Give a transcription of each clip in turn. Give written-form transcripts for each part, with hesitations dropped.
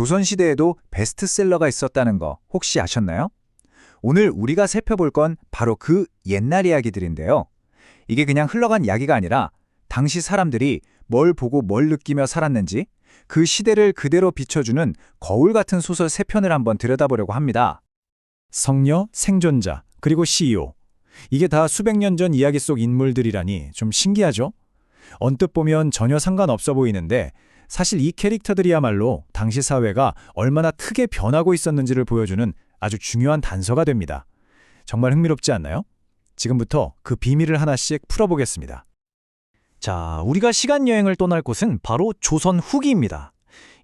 조선시대에도 베스트셀러가 있었다는 거 혹시 아셨나요? 오늘 우리가 살펴볼 건 바로 그 옛날 이야기들인데요. 이게 그냥 흘러간 이야기가 아니라 당시 사람들이 뭘 보고 뭘 느끼며 살았는지 그 시대를 그대로 비춰주는 거울 같은 소설 3편을 한번 들여다보려고 합니다. 성녀, 생존자, 그리고 CEO. 이게 다 수백 년 전 이야기 속 인물들이라니 좀 신기하죠? 언뜻 보면 전혀 상관없어 보이는데 사실 이 캐릭터들이야말로 당시 사회가 얼마나 크게 변하고 있었는지를 보여주는 아주 중요한 단서가 됩니다. 정말 흥미롭지 않나요? 지금부터 그 비밀을 하나씩 풀어보겠습니다. 자, 우리가 시간여행을 떠날 곳은 바로 조선 후기입니다.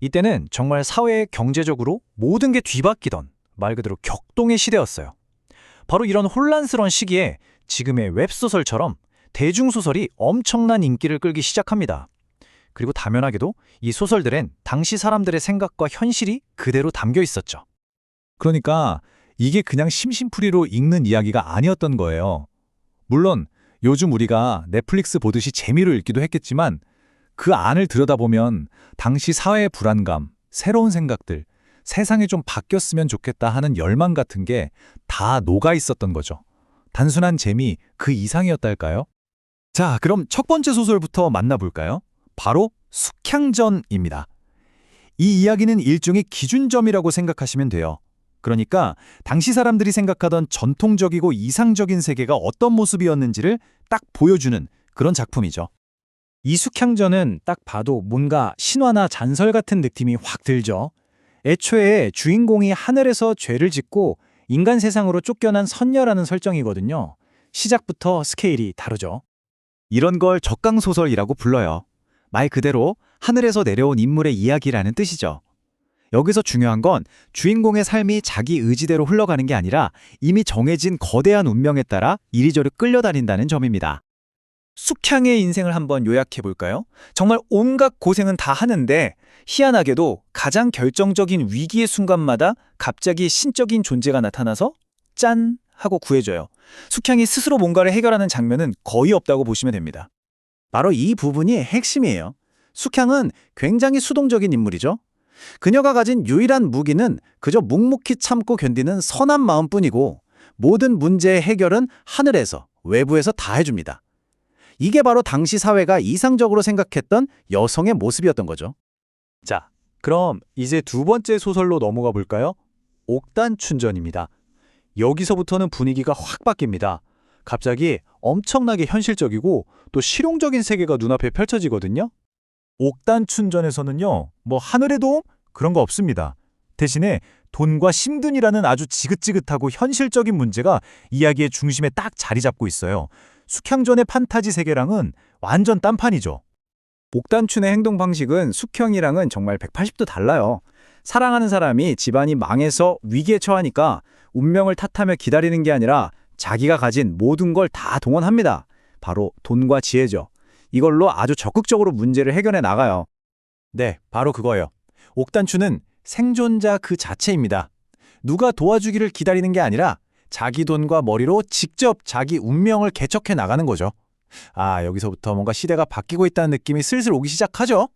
이때는 정말 사회 경제적으로 모든 게 뒤바뀌던 말 그대로 격동의 시대였어요. 바로 이런 혼란스러운 시기에 지금의 웹소설처럼 대중소설이 엄청난 인기를 끌기 시작합니다. 그리고 당연하게도 이 소설들엔 당시 사람들의 생각과 현실이 그대로 담겨 있었죠. 그러니까 이게 그냥 심심풀이로 읽는 이야기가 아니었던 거예요. 물론 요즘 우리가 넷플릭스 보듯이 재미로 읽기도 했겠지만 그 안을 들여다보면 당시 사회의 불안감, 새로운 생각들, 세상이 좀 바뀌었으면 좋겠다 하는 열망 같은 게 다 녹아 있었던 거죠. 단순한 재미 그 이상이었달까요? 자, 그럼 첫 번째 소설부터 만나볼까요? 바로 숙향전입니다. 이 이야기는 일종의 기준점이라고 생각하시면 돼요. 그러니까 당시 사람들이 생각하던 전통적이고 이상적인 세계가 어떤 모습이었는지를 딱 보여주는 그런 작품이죠. 이 숙향전은 딱 봐도 뭔가 신화나 잔설 같은 느낌이 확 들죠. 애초에 주인공이 하늘에서 죄를 짓고 인간 세상으로 쫓겨난 선녀라는 설정이거든요. 시작부터 스케일이 다르죠. 이런 걸 적강소설이라고 불러요. 말 그대로 하늘에서 내려온 인물의 이야기라는 뜻이죠. 여기서 중요한 건 주인공의 삶이 자기 의지대로 흘러가는 게 아니라 이미 정해진 거대한 운명에 따라 이리저리 끌려다닌다는 점입니다. 숙향의 인생을 한번 요약해볼까요? 정말 온갖 고생은 다 하는데 희한하게도 가장 결정적인 위기의 순간마다 갑자기 신적인 존재가 나타나서 짠! 하고 구해줘요. 숙향이 스스로 뭔가를 해결하는 장면은 거의 없다고 보시면 됩니다. 바로 이 부분이 핵심이에요. 숙향은 굉장히 수동적인 인물이죠. 그녀가 가진 유일한 무기는 그저 묵묵히 참고 견디는 선한 마음뿐이고 모든 문제의 해결은 하늘에서, 외부에서 다 해줍니다. 이게 바로 당시 사회가 이상적으로 생각했던 여성의 모습이었던 거죠. 자, 그럼 이제 두 번째 소설로 넘어가 볼까요? 옥단춘전입니다. 여기서부터는 분위기가 확 바뀝니다. 갑자기 엄청나게 현실적이고 또 실용적인 세계가 눈앞에 펼쳐지거든요. 옥단춘전에서는요, 뭐 하늘의 도움? 그런 거 없습니다. 대신에 돈과 심둔이라는 아주 지긋지긋하고 현실적인 문제가 이야기의 중심에 딱 자리 잡고 있어요. 숙향전의 판타지 세계랑은 완전 딴판이죠. 옥단춘의 행동 방식은 숙형이랑은 정말 180도 달라요. 사랑하는 사람이 집안이 망해서 위기에 처하니까 운명을 탓하며 기다리는 게 아니라 자기가 가진 모든 걸 다 동원합니다. 바로 돈과 지혜죠. 이걸로 아주 적극적으로 문제를 해결해 나가요. 네, 바로 그거예요. 옥단춘은 생존자 그 자체입니다. 누가 도와주기를 기다리는 게 아니라 자기 돈과 머리로 직접 자기 운명을 개척해 나가는 거죠. 아, 여기서부터 뭔가 시대가 바뀌고 있다는 느낌이 슬슬 오기 시작하죠?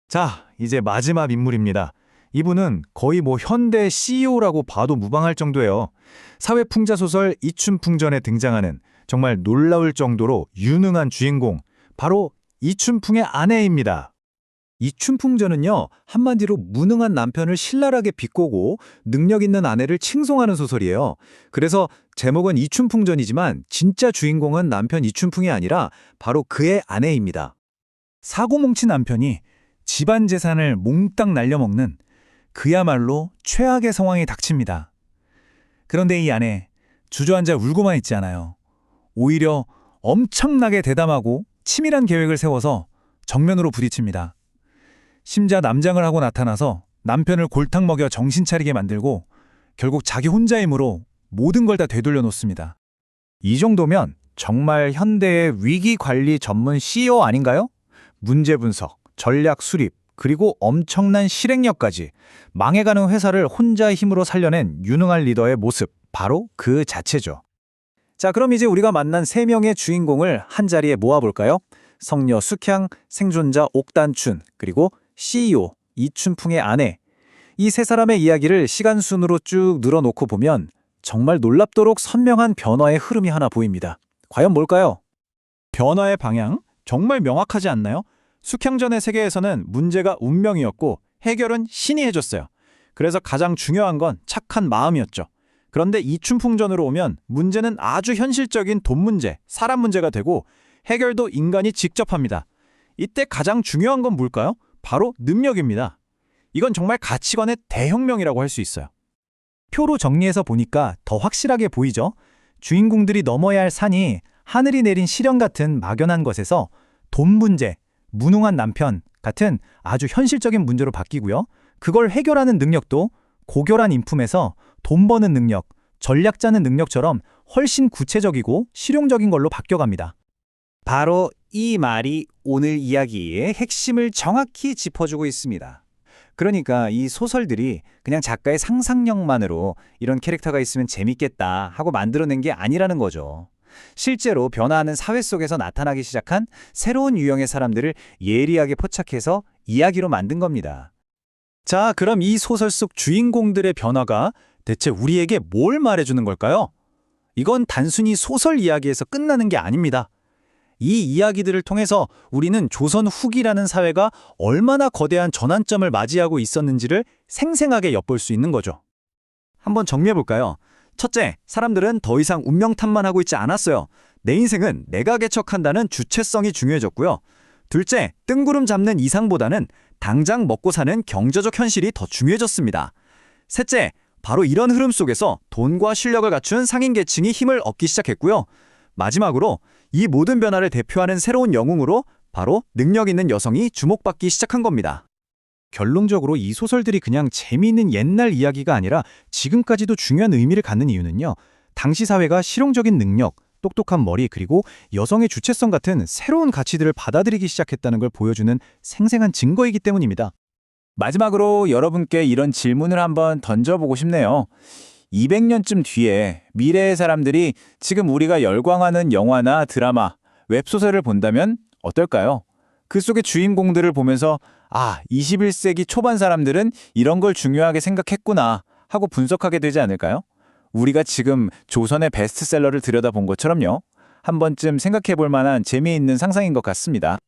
자, 이제 마지막 인물입니다. 이분은 거의 뭐 현대 CEO라고 봐도 무방할 정도예요. 사회풍자소설 이춘풍전에 등장하는 정말 놀라울 정도로 유능한 주인공, 바로 이춘풍의 아내입니다. 이춘풍전은요, 한마디로 무능한 남편을 신랄하게 비꼬고 능력 있는 아내를 칭송하는 소설이에요. 그래서 제목은 이춘풍전이지만 진짜 주인공은 남편 이춘풍이 아니라 바로 그의 아내입니다. 사고뭉친 남편이 집안 재산을 몽땅 날려먹는 그야말로 최악의 상황이 닥칩니다. 그런데 이 아내 주저앉아 울고만 있지 않아요. 오히려 엄청나게 대담하고 치밀한 계획을 세워서 정면으로 부딪힙니다. 심지어 남장을 하고 나타나서 남편을 골탕 먹여 정신 차리게 만들고 결국 자기 혼자 힘으로 모든 걸 다 되돌려 놓습니다. 이 정도면 정말 현대의 위기 관리 전문 CEO 아닌가요? 문제 분석, 전략 수립, 그리고 엄청난 실행력까지 망해가는 회사를 혼자 힘으로 살려낸 유능한 리더의 모습, 바로 그 자체죠. 자, 그럼 이제 우리가 만난 3명의 주인공을 한자리에 모아볼까요? 성녀 숙향, 생존자 옥단춘, 그리고 CEO 이춘풍의 아내. 이 세 사람의 이야기를 시간 순으로 쭉 늘어놓고 보면 정말 놀랍도록 선명한 변화의 흐름이 하나 보입니다. 과연 뭘까요? 변화의 방향? 정말 명확하지 않나요? 숙향전의 세계에서는 문제가 운명이었고 해결은 신이 해줬어요. 그래서 가장 중요한 건 착한 마음이었죠. 그런데 이춘풍전으로 오면 문제는 아주 현실적인 돈 문제, 사람 문제가 되고 해결도 인간이 직접 합니다. 이때 가장 중요한 건 뭘까요? 바로 능력입니다. 이건 정말 가치관의 대혁명이라고 할 수 있어요. 표로 정리해서 보니까 더 확실하게 보이죠? 주인공들이 넘어야 할 산이 하늘이 내린 시련 같은 막연한 것에서 돈 문제, 무능한 남편 같은 아주 현실적인 문제로 바뀌고요. 그걸 해결하는 능력도 고결한 인품에서 돈 버는 능력, 전략 짜는 능력처럼 훨씬 구체적이고 실용적인 걸로 바뀌어갑니다. 바로 이 말이 오늘 이야기의 핵심을 정확히 짚어주고 있습니다. 그러니까 이 소설들이 그냥 작가의 상상력만으로 이런 캐릭터가 있으면 재밌겠다 하고 만들어낸 게 아니라는 거죠. 실제로 변화하는 사회 속에서 나타나기 시작한 새로운 유형의 사람들을 예리하게 포착해서 이야기로 만든 겁니다. 자, 그럼 이 소설 속 주인공들의 변화가 대체 우리에게 뭘 말해주는 걸까요? 이건 단순히 소설 이야기에서 끝나는 게 아닙니다. 이 이야기들을 통해서 우리는 조선 후기라는 사회가 얼마나 거대한 전환점을 맞이하고 있었는지를 생생하게 엿볼 수 있는 거죠. 한번 정리해볼까요? 첫째, 사람들은 더 이상 운명 탓만 하고 있지 않았어요. 내 인생은 내가 개척한다는 주체성이 중요해졌고요. 둘째, 뜬구름 잡는 이상보다는 당장 먹고 사는 경제적 현실이 더 중요해졌습니다. 셋째, 바로 이런 흐름 속에서 돈과 실력을 갖춘 상인 계층이 힘을 얻기 시작했고요. 마지막으로 이 모든 변화를 대표하는 새로운 영웅으로 바로 능력 있는 여성이 주목받기 시작한 겁니다. 결론적으로 이 소설들이 그냥 재미있는 옛날 이야기가 아니라 지금까지도 중요한 의미를 갖는 이유는요. 당시 사회가 실용적인 능력, 똑똑한 머리 그리고 여성의 주체성 같은 새로운 가치들을 받아들이기 시작했다는 걸 보여주는 생생한 증거이기 때문입니다. 마지막으로 여러분께 이런 질문을 한번 던져보고 싶네요. 200년쯤 뒤에 미래의 사람들이 지금 우리가 열광하는 영화나 드라마, 웹소설을 본다면 어떨까요? 그 속의 주인공들을 보면서 21세기 초반 사람들은 이런 걸 중요하게 생각했구나 하고 분석하게 되지 않을까요? 우리가 지금 조선의 베스트셀러를 들여다본 것처럼요. 한 번쯤 생각해 볼 만한 재미있는 상상인 것 같습니다.